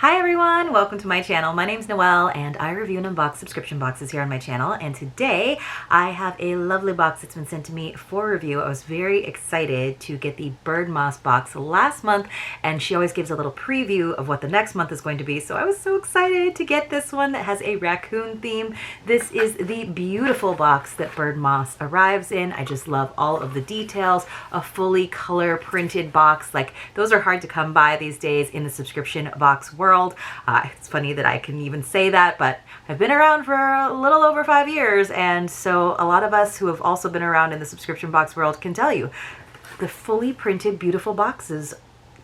Hi everyone, welcome to my channel. My name's Noelle and I review and unbox subscription boxes here on my channel, and today I have a lovely box that's been sent to me for review. I was very excited to get the Birdmoss box last month, and she always gives a little preview of what the next month is going to be, so I was so excited to get this one that has a raccoon theme. This is the beautiful box that Birdmoss arrives in. I just love all of the details. A fully color printed box, like those are hard to come by these days in the subscription box world. It's funny that I can even say that, but I've been around for a little over 5 years, and so a lot of us who have also been around in the subscription box world can tell you the fully printed beautiful boxes,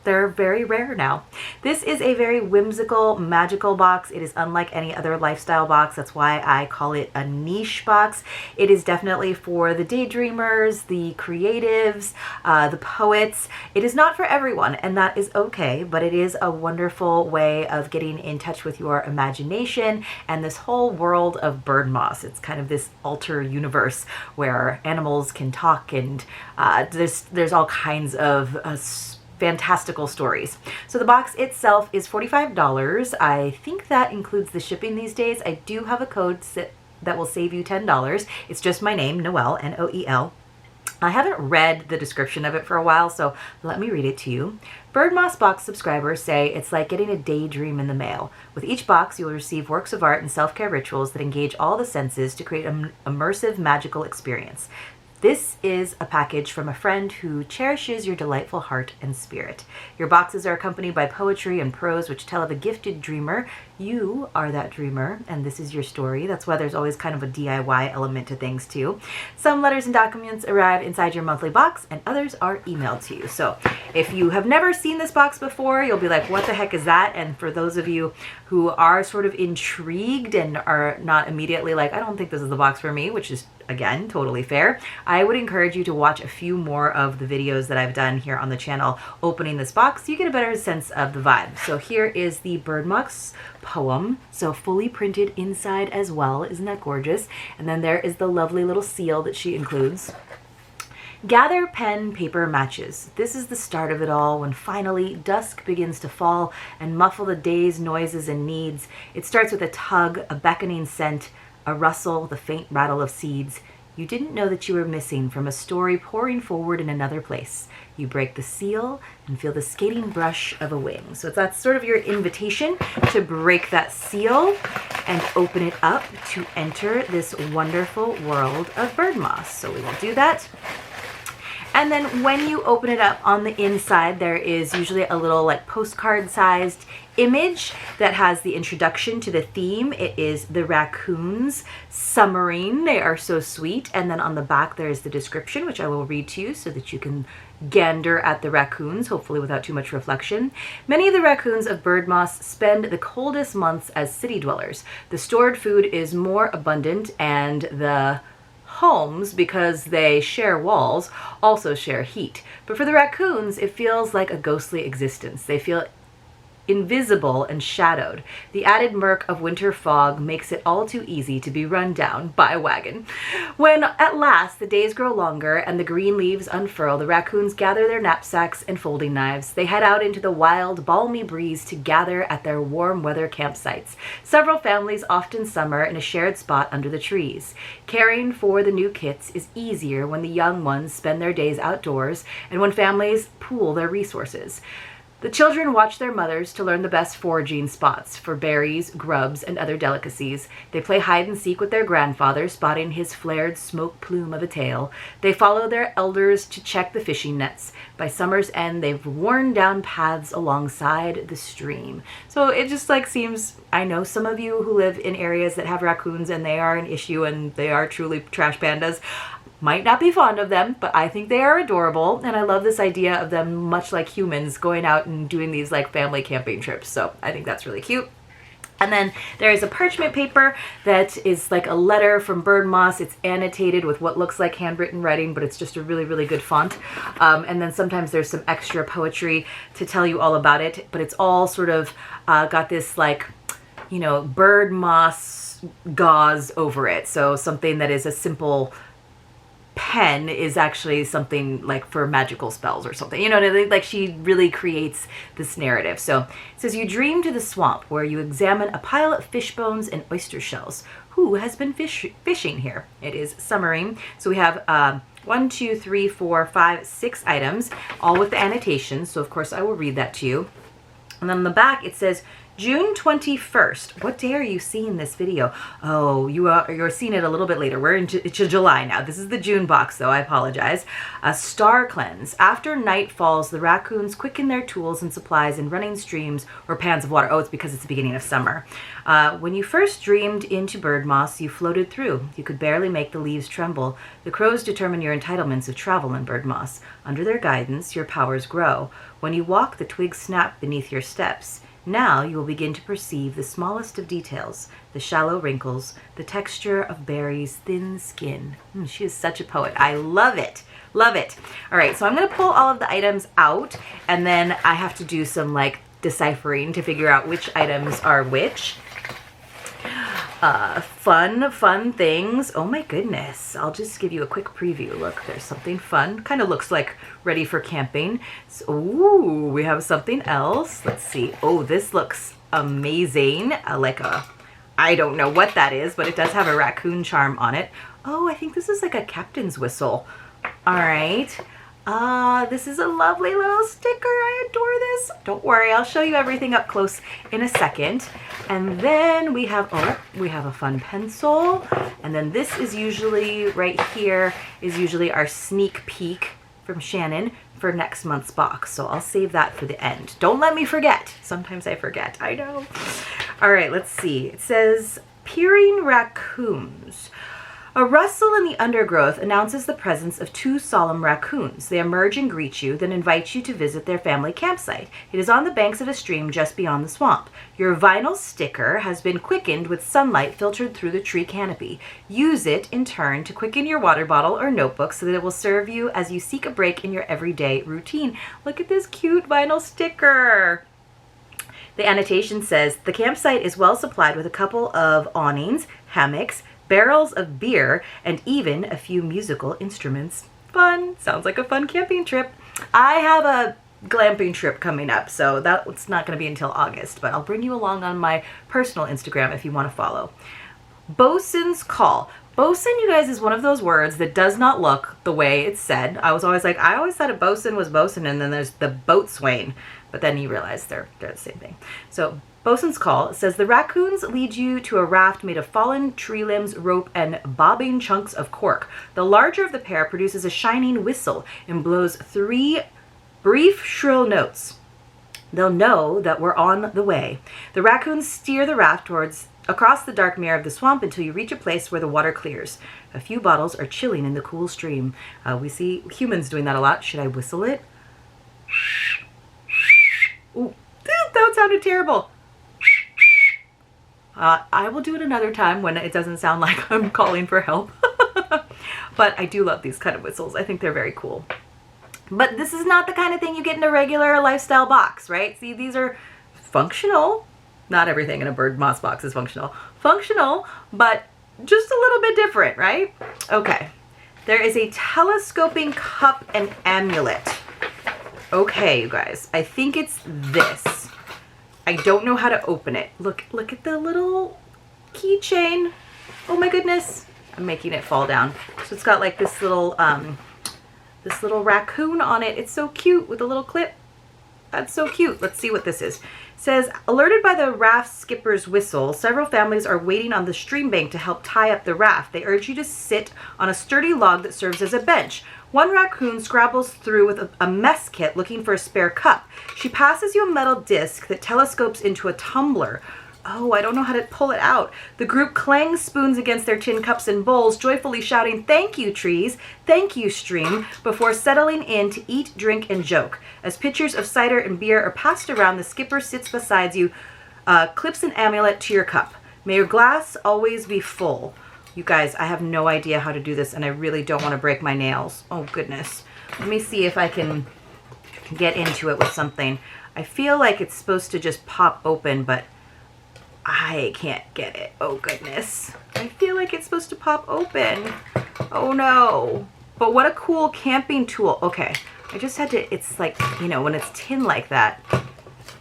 they're very rare now. This is a very whimsical, magical box. It is unlike any other lifestyle box. That's why I call it a niche box. It is definitely for the daydreamers, the creatives, the poets. It is not for everyone, and that is okay, but it is a wonderful way of getting in touch with your imagination and this whole world of Birdmoss. It's kind of this alter universe where animals can talk, and there's all kinds of fantastical stories. So the box itself is $45. I think that includes the shipping these days. I do have a code that will save you $10. It's just my name, Noel, N-O-E-L. I haven't read the description of it for a while, so let me read it to you. Birdmoss box subscribers say it's like getting a daydream in the mail. With each box, you'll receive works of art and self-care rituals that engage all the senses to create an immersive, magical experience. This is a package from a friend who cherishes your delightful heart and spirit. Your boxes are accompanied by poetry and prose which tell of a gifted dreamer. You are that dreamer, and this is your story. That's why there's always kind of a DIY element to things too. Some letters and documents arrive inside your monthly box, and others are emailed to you. So if you have never seen this box before, you'll be like, what the heck is that? And for those of you who are sort of intrigued and are not immediately like, I don't think this is the box for me, which is again, totally fair, I would encourage you to watch a few more of the videos that I've done here on the channel opening this box so you get a better sense of the vibe. So here is the Birdmoss poem, so fully printed inside as well. Isn't that gorgeous? And then there is the lovely little seal that she includes. Gather pen, paper, matches. This is the start of it all, when finally dusk begins to fall and muffle the day's noises and needs. It starts with a tug, a beckoning scent, a rustle, the faint rattle of seeds. You didn't know that you were missing from a story pouring forward in another place. You break the seal and feel the skating brush of a wing. So that's sort of your invitation to break that seal and open it up to enter this wonderful world of Birdmoss. So we will do that. And then when you open it up, on the inside there is usually a little like postcard sized image that has the introduction to the theme. It is the Racoons summering. They are so sweet. And then on the back there is the description, which I will read to you so that you can gander at the raccoons, hopefully without too much reflection. Many of the raccoons of Birdmoss spend the coldest months as city dwellers. The stored food is more abundant, and the homes, because they share walls, also share heat. But for the raccoons, it feels like a ghostly existence. They feel invisible and shadowed. The added murk of winter fog makes it all too easy to be run down by a wagon. When at last the days grow longer and the green leaves unfurl, the raccoons gather their knapsacks and folding knives. They head out into the wild, balmy breeze to gather at their warm weather campsites. Several families often summer in a shared spot under the trees. Caring for the new kits is easier when the young ones spend their days outdoors and when families pool their resources. The children watch their mothers to learn the best foraging spots for berries, grubs, and other delicacies. They play hide and seek with their grandfather, spotting his flared smoke plume of a tail. They follow their elders to check the fishing nets. By summer's end, they've worn down paths alongside the stream. So it just like seems, I know some of you who live in areas that have raccoons and they are an issue and they are truly trash pandas. Might not be fond of them, but I think they are adorable, and I love this idea of them, much like humans, going out and doing these like family camping trips. So I think that's really cute. And then there is a parchment paper that is like a letter from Birdmoss. It's annotated with what looks like handwritten writing, but it's just a really, really good font. And then sometimes there's some extra poetry to tell you all about it, but it's all sort of got this like, you know, Birdmoss gauze over it. So something that is a simple pen is actually something like for magical spells or something. You know, like she really creates this narrative. So it says, you dream to the swamp where you examine a pile of fish bones and oyster shells. Who has been fishing here? It is summary. So we have 1, 2, 3, 4, 5, 6 items, all with the annotations. So of course I will read that to you. And then on the back it says, June 21st. What day are you seeing this video? Oh, you're seeing it a little bit later. We're into July now. This is the June box, though. I apologize. A star cleanse. After night falls, the raccoons quicken their tools and supplies in running streams or pans of water. Oh, it's because it's the beginning of summer. When you first dreamed into Birdmoss, you floated through. You could barely make the leaves tremble. The crows determine your entitlements of travel in Birdmoss. Under their guidance, your powers grow. When you walk, the twigs snap beneath your steps. Now you will begin to perceive the smallest of details, the shallow wrinkles, the texture of berries' thin skin. She is such a poet. I love it. Love it. All right, so I'm going to pull all of the items out, and then I have to do some like deciphering to figure out which items are which. Fun things. Oh my goodness. I'll just give you a quick preview. Look, there's something fun. Kind of looks like ready for camping. So, ooh, we have something else. Let's see. Oh, this looks amazing. I don't know what that is, but it does have a raccoon charm on it. Oh, I think this is like a captain's whistle. All right. This is a lovely little sticker. I adore this. Don't worry, I'll show you everything up close in a second. And then we have a fun pencil. And then this is usually, right here, is usually our sneak peek from Shannon for next month's box. So I'll save that for the end. Don't let me forget. Sometimes I forget, I know. All right, let's see. It says, peering raccoons. A rustle in the undergrowth announces the presence of 2 solemn raccoons. They emerge and greet you, then invite you to visit their family campsite. It is on the banks of a stream just beyond the swamp. Your vinyl sticker has been quickened with sunlight filtered through the tree canopy. Use it, in turn, to quicken your water bottle or notebook so that it will serve you as you seek a break in your everyday routine. Look at this cute vinyl sticker. The annotation says, the campsite is well supplied with a couple of awnings, hammocks, barrels of beer, and even a few musical instruments. Fun. Sounds like a fun camping trip. I have a glamping trip coming up, so that's not going to be until August, but I'll bring you along on my personal Instagram if you want to follow. Bosun's call. Bosun, you guys, is one of those words that does not look the way it's said. I always thought a bosun was bosun, and then there's the boatswain, but then you realize they're the same thing. So Bosun's call says, the raccoons lead you to a raft made of fallen tree limbs, rope, and bobbing chunks of cork. The larger of the pair produces a shining whistle and blows 3 brief, shrill notes. They'll know that we're on the way. The raccoons steer the raft across the dark mirror of the swamp until you reach a place where the water clears. A few bottles are chilling in the cool stream. We see humans doing that a lot. Should I whistle it? Ooh, that sounded terrible. I will do it another time when it doesn't sound like I'm calling for help. But I do love these kind of whistles. I think they're very cool. But this is not the kind of thing you get in a regular lifestyle box, right? See, these are functional. Not everything in a Birdmoss box is functional. Functional, but just a little bit different, right? Okay. There is a telescoping cup and amulet. Okay, you guys. I think it's this. I don't know how to open it. Look at the little keychain. Oh my goodness. I'm making it fall down. So it's got like this little raccoon on it. It's so cute with a little clip. That's so cute. Let's see what this is. It says, alerted by the raft skipper's whistle, several families are waiting on the stream bank to help tie up the raft. They urge you to sit on a sturdy log that serves as a bench. One raccoon scrabbles through with a mess kit looking for a spare cup. She passes you a metal disc that telescopes into a tumbler. Oh, I don't know how to pull it out. The group clangs spoons against their tin cups and bowls, joyfully shouting, thank you, trees, thank you, stream, before settling in to eat, drink, and joke. As pitchers of cider and beer are passed around, the skipper sits beside you, clips an amulet to your cup. May your glass always be full. You guys, I have no idea how to do this, and I really don't want to break my nails. Oh, goodness. Let me see if I can get into it with something. I feel like it's supposed to just pop open, but I can't get it. Oh, goodness. I feel like it's supposed to pop open. Oh, no. But what a cool camping tool. Okay, I just had to, it's like, you know, when it's tin like that,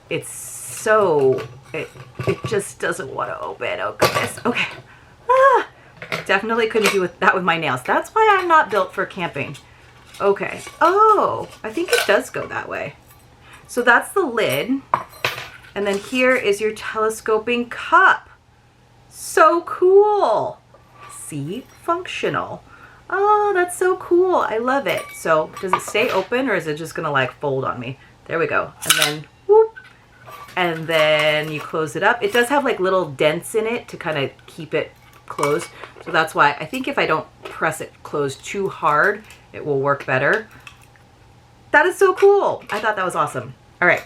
it's so, it just doesn't want to open. Oh goodness. Okay. Ah, definitely couldn't do that with my nails. That's why I'm not built for camping. Okay. Oh, I think it does go that way. So that's the lid. And then here is your telescoping cup. So cool. See, functional. Oh, that's so cool. I love it. So does it stay open, or is it just gonna like fold on me? There we go. And then whoop. And then you close it up. It does have like little dents in it to kind of keep it closed. So that's why I think if I don't press it closed too hard, it will work better. That is so cool. I thought that was awesome. All right.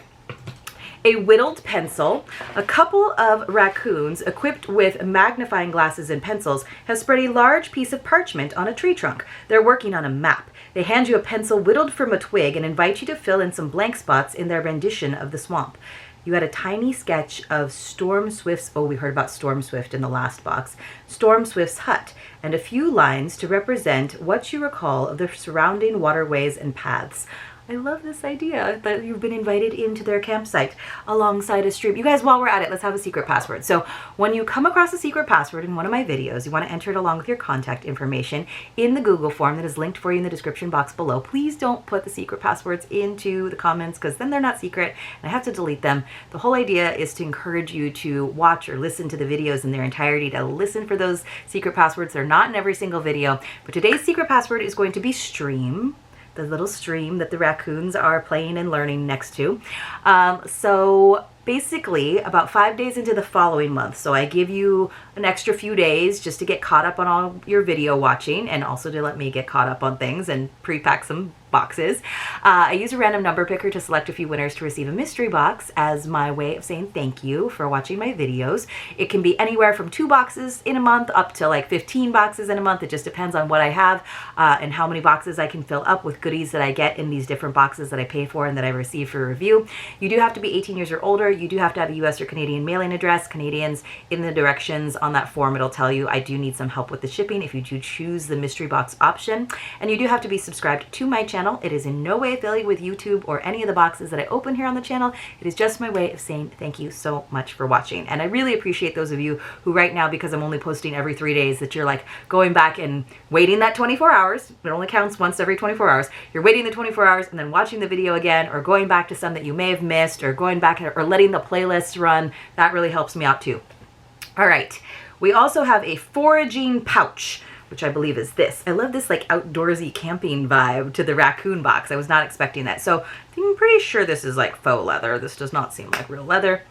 A whittled pencil. A couple of raccoons equipped with magnifying glasses and pencils have spread a large piece of parchment on a tree trunk. They're working on a map. They hand you a pencil whittled from a twig and invite you to fill in some blank spots in their rendition of the swamp. You had a tiny sketch of Storm Swift's, oh, we heard about Storm Swift in the last box, Storm Swift's hut, and a few lines to represent what you recall of the surrounding waterways and paths. I love this idea that you've been invited into their campsite alongside a stream. You guys, while we're at it, let's have a secret password. So when you come across a secret password in one of my videos, you want to enter it along with your contact information in the Google form that is linked for you in the description box below. Please don't put the secret passwords into the comments, because then they're not secret and I have to delete them. The whole idea is to encourage you to watch or listen to the videos in their entirety, to listen for those secret passwords. They're not in every single video, but today's secret password is going to be stream. The little stream that the raccoons are playing and learning next to. So basically about 5 days into the following month. So I give you an extra few days just to get caught up on all your video watching, and also to let me get caught up on things and pre-pack some boxes. I use a random number picker to select a few winners to receive a mystery box as my way of saying thank you for watching my videos. It can be anywhere from 2 boxes in a month up to like 15 boxes in a month. It just depends on what I have and how many boxes I can fill up with goodies that I get in these different boxes that I pay for and that I receive for review. You do have to be 18 years or older. You do have to have a US or Canadian mailing address. Canadians, in the directions on that form, it'll tell you I do need some help with the shipping if you do choose the mystery box option. And you do have to be subscribed to my channel. It is in no way affiliated with YouTube or any of the boxes that I open here on the channel. It is just my way of saying thank you so much for watching. And I really appreciate those of you who right now, because I'm only posting every 3 days, that you're like going back and waiting that 24 hours. It only counts once every 24 hours. You're waiting the 24 hours and then watching the video again, or going back to some that you may have missed, or going back or letting the playlists run. That really helps me out too. All right. We also have a foraging pouch, which I believe is this. I love this like outdoorsy camping vibe to the raccoon box. I was not expecting that. So I'm pretty sure this is like faux leather. This does not seem like real leather.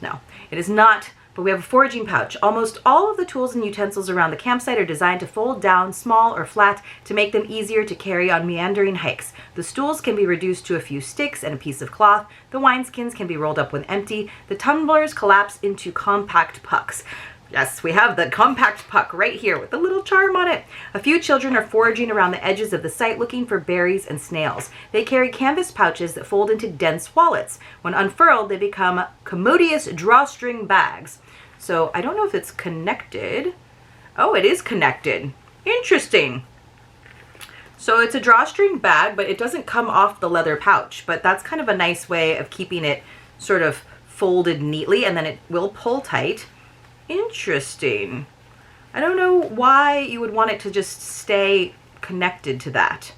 No, it is not. But we have a foraging pouch. Almost all of the tools and utensils around the campsite are designed to fold down small or flat to make them easier to carry on meandering hikes. The stools can be reduced to a few sticks and a piece of cloth. The wineskins can be rolled up when empty. The tumblers collapse into compact pucks. Yes, we have the compact puck right here with a little charm on it. A few children are foraging around the edges of the site looking for berries and snails. They carry canvas pouches that fold into dense wallets. When unfurled, they become commodious drawstring bags. So I don't know if it's connected. Oh, it is connected. Interesting. So it's a drawstring bag, but it doesn't come off the leather pouch. But that's kind of a nice way of keeping it sort of folded neatly, and then it will pull tight. Interesting. I don't know why you would want it to just stay connected to that,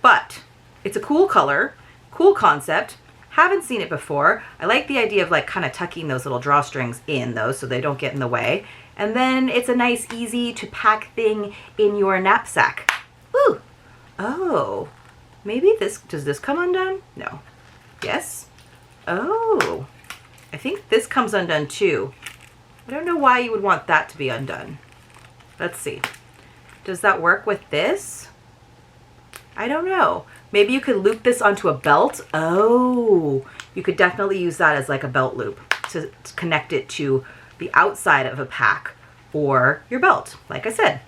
but it's a cool color, cool concept. Haven't seen it before. I like the idea of like kind of tucking those little drawstrings in though, so they don't get in the way. And then it's a nice, easy to pack thing in your knapsack. Ooh. Oh, maybe does this come undone? No. Yes. Oh, I think this comes undone too. I don't know why you would want that to be undone. Let's see. Does that work with this? I don't know. Maybe you could loop this onto a belt. Oh, you could definitely use that as like a belt loop to connect it to the outside of a pack or your belt, like I said.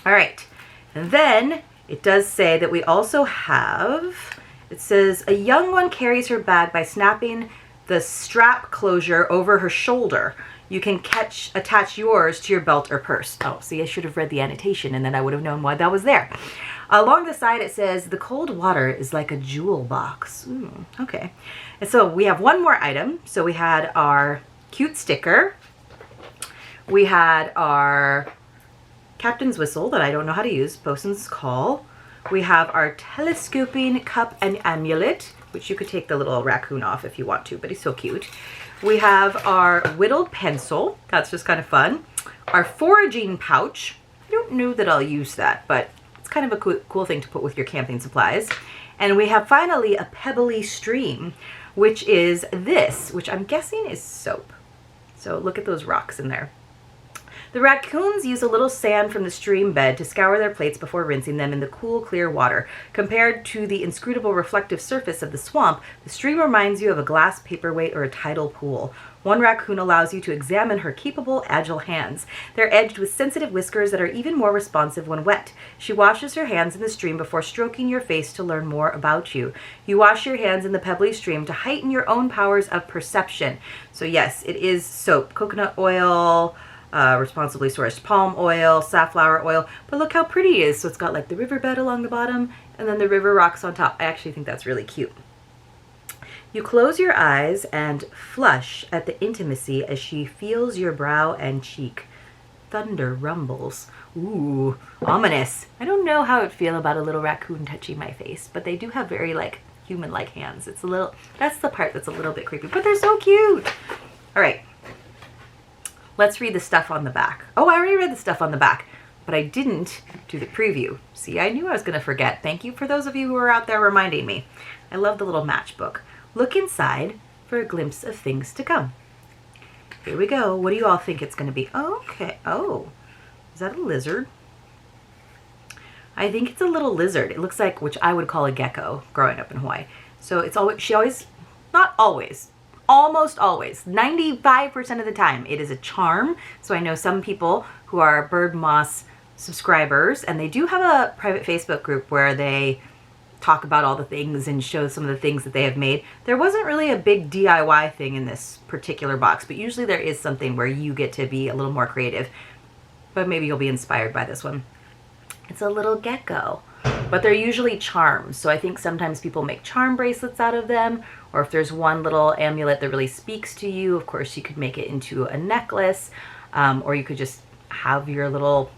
All right. And then it does say that we also have, it says, a young one carries her bag by snapping the strap closure over her shoulder. You can attach yours to your belt or purse. Oh, see, I should have read the annotation and then I would have known why that was there. Along the side, it says, the cold water is like a jewel box. Okay. And so we have one more item. So we had our cute sticker. We had our captain's whistle that I don't know how to use, bosun's call. We have our telescoping cup and amulet, which you could take the little raccoon off if you want to, but he's so cute. We have our whittled pencil. That's just kind of fun. Our foraging pouch. I don't know that I'll use that, but it's kind of a cool thing to put with your camping supplies. And we have finally a pebbly stream, which is this, which I'm guessing is soap. So look at those rocks in there. The raccoons use a little sand from the stream bed to scour their plates before rinsing them in the cool, clear water. Compared to the inscrutable reflective surface of the swamp, the stream reminds you of a glass paperweight or a tidal pool. One raccoon allows you to examine her capable, agile hands. They're edged with sensitive whiskers that are even more responsive when wet. She washes her hands in the stream before stroking your face to learn more about you. You wash your hands in the pebbly stream to heighten your own powers of perception. So yes, it is soap, coconut oil, responsibly sourced palm oil, safflower oil, but look how pretty it is. So it's got like the riverbed along the bottom and then the river rocks on top. I actually think that's really cute. You close your eyes and flush at the intimacy as she feels your brow and cheek. Thunder rumbles. Ooh, ominous. I don't know how I'd feel about a little raccoon touching my face, but they do have very like human-like hands. It's a little, that's the part that's a little bit creepy, but they're so cute. All right. Let's read the stuff on the back. Oh, I already read the stuff on the back, but I didn't do the preview. See, I knew I was going to forget. Thank you for those of you who are out there reminding me. I love the little matchbook. Look inside for a glimpse of things to come. Here we go. What do you all think it's going to be? Okay. Oh, is that a lizard? I think it's a little lizard. It looks like, which I would call a gecko growing up in Hawaii. So it's always, she always, not always, almost always, 95% of the time, it is a charm. So I know some people who are Birdmoss subscribers, and they do have a private Facebook group where they talk about all the things and show some of the things that they have made. There wasn't really a big DIY thing in this particular box, but usually there is something where you get to be a little more creative. But maybe you'll be inspired by this one. It's a little gecko, but they're usually charms. So I think sometimes people make charm bracelets out of them, or if there's one little amulet that really speaks to you, of course you could make it into a necklace, or you could just have your little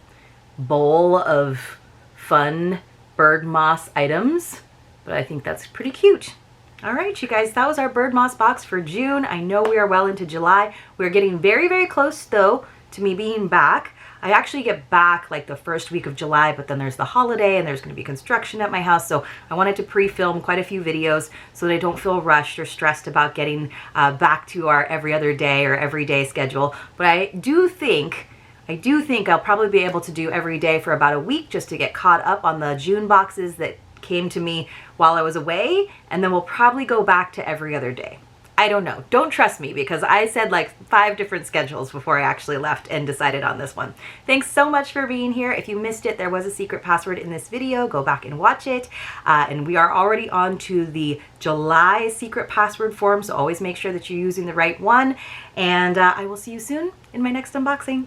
bowl of fun Birdmoss items. But I think that's pretty cute. All right, you guys, that was our Birdmoss box for June. I know we are well into July. We're getting very, very close though to me being back. I actually get back like the first week of July, but then there's the holiday and there's going to be construction at my house. So I wanted to pre-film quite a few videos so that I don't feel rushed or stressed about getting back to our every other day or everyday schedule. But I do think I'll probably be able to do every day for about a week just to get caught up on the June boxes that came to me while I was away. And then we'll probably go back to every other day. I don't know. Don't trust me because I said like 5 different schedules before I actually left and decided on this one. Thanks so much for being here. If you missed it, there was a secret password in this video. Go back and watch it. And we are already on to the July secret password form, so always make sure that you're using the right one. And I will see you soon in my next unboxing.